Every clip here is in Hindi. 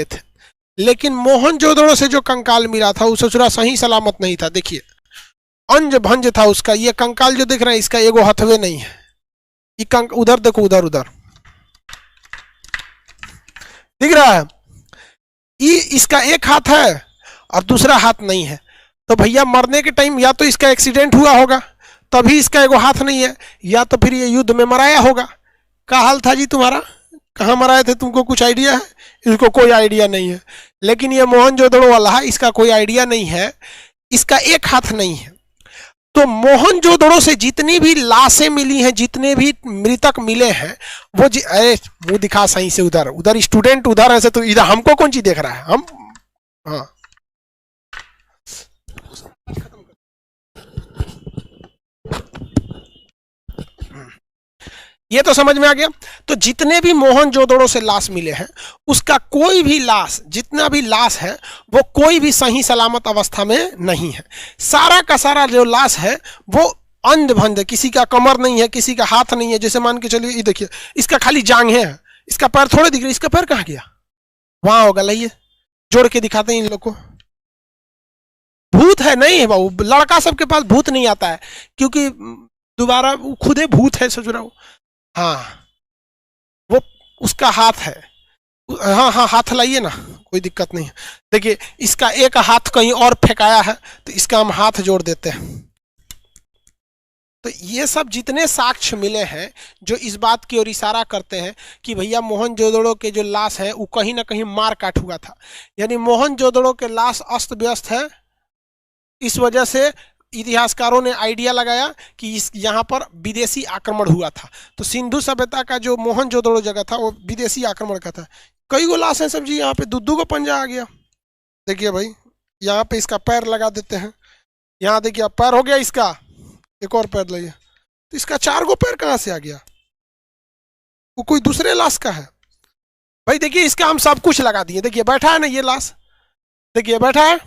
थे। लेकिन मोहनजोदड़ो से जो कंकाल मिला था वो ससुरा सही सलामत नहीं था। देखिए अंज भंज था उसका। ये कंकाल जो दिख रहा है इसका एगो हथवे नहीं है। ये उधर देखो, उधर उधर दिख रहा है। ये इसका एक हाथ है और दूसरा हाथ नहीं है। तो भैया मरने के टाइम या तो इसका एक्सीडेंट हुआ होगा तभी इसका एगो हाथ नहीं है, या तो फिर ये युद्ध में मराया होगा। क्या हाल था जी तुम्हारा, कहाँ मराए थे, तुमको कुछ आइडिया है? इसको कोई आइडिया नहीं है। लेकिन ये मोहनजोदड़ो वाला है, इसका कोई आइडिया नहीं है, इसका एक हाथ नहीं है। तो मोहनजोदड़ो से जितनी भी लाशें मिली हैं, जितने भी मृतक मिले हैं, वो अरे मुंह दिखा सही से, उधर उधर स्टूडेंट उधर है, तो इधर हमको कौन चीज देख रहा है? हम हाँ ये तो समझ में आ गया। तो जितने भी मोहनजोदड़ो से लाश मिले हैं उसका कोई भी लाश, जितना भी लाश है वो कोई भी सही सलामत अवस्था में नहीं है। सारा का सारा जो लाश है वो अंध भंध है। किसी का कमर नहीं है, किसी का हाथ नहीं है। जैसे मान के चलिए ये देखिए इसका खाली जांघें है, इसका पैर थोड़े दिख रहे। इसका पैर कहाँ गया? वहां होगा, लाइए जोड़ के दिखाते हैं इन लोग को। भूत है नहीं है बाबू, लड़का सबके पास भूत नहीं आता है क्योंकि दोबारा खुदे भूत है ससुराल। हाँ वो उसका हाथ है। हाँ हाँ हाथ लाइए ना, कोई दिक्कत नहीं है। देखिए इसका एक हाथ कहीं और फेंकाया है तो इसका हम हाथ जोड़ देते हैं। तो ये सब जितने साक्ष्य मिले हैं जो इस बात की ओर इशारा करते हैं कि भैया मोहनजोदड़ो के जो लाश है वो कहीं ना कहीं मार काट हुआ था। यानी मोहनजोदड़ो के लाश अस्त व्यस्त है। इस वजह से इतिहासकारों ने आइडिया लगाया कि इस यहाँ पर विदेशी आक्रमण हुआ था। तो सिंधु सभ्यता का जो मोहनजोदड़ो जगह था वो विदेशी आक्रमण का था। कई गो लाश है सब जी, यहाँ पे दुद्दू को पंजा आ गया। देखिए भाई यहाँ पे इसका पैर लगा देते हैं। यहाँ देखिए पैर हो गया इसका, एक और पैर लाइए। तो इसका 4 गो पैर कहाँ से आ गया? वो कोई दूसरे लाश का है भाई। देखिए इसका हम सब कुछ लगा दिए। देखिए बैठा है ना ये लाश, देखिए बैठा है।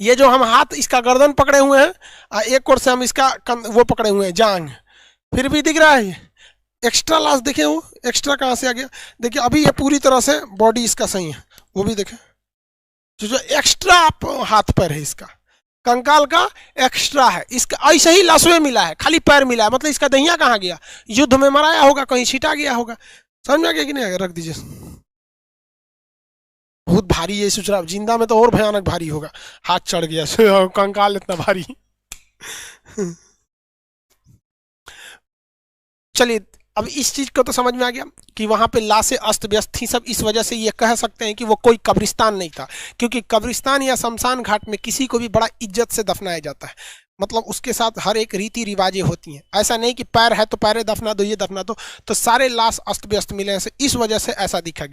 ये जो हम हाथ इसका गर्दन पकड़े हुए हैं, एक ओर से हम इसका वो पकड़े हुए हैं जांग, फिर भी दिख रहा है। एक्स्ट्रा लाश देखे, वो एक्स्ट्रा कहाँ से आ गया? देखिए अभी ये पूरी तरह से बॉडी इसका सही है, वो भी देखें। जो एक्स्ट्रा हाथ पैर है इसका, कंकाल का एक्स्ट्रा है। इसका ऐसे ही लाश में मिला है, खाली पैर मिला है। मतलब इसका दहिया कहाँ गया? युद्ध में मराया होगा, कहीं छिटा गया होगा। समझ में आ गया कि नहीं आ गया? रख दीजिए। बहुत भारी है ससुराल, जिंदा में तो और भयानक भारी होगा। हाथ चढ़ गया कंकाल इतना भारी। चलिए अब इस चीज को तो समझ में आ गया कि वहां पे लाशें अस्त व्यस्त थी सब। इस वजह से ये कह सकते हैं कि वो कोई कब्रिस्तान नहीं था, क्योंकि कब्रिस्तान या शमशान घाट में किसी को भी बड़ा इज्जत से दफनाया जाता है। मतलब उसके साथ हर एक रीति रिवाजें होती हैं। ऐसा नहीं कि पैर है तो पैरे दफना दो, ये दफना दो। तो सारे लाश अस्त व्यस्त मिले हैं, इस वजह से ऐसा दिखा गया।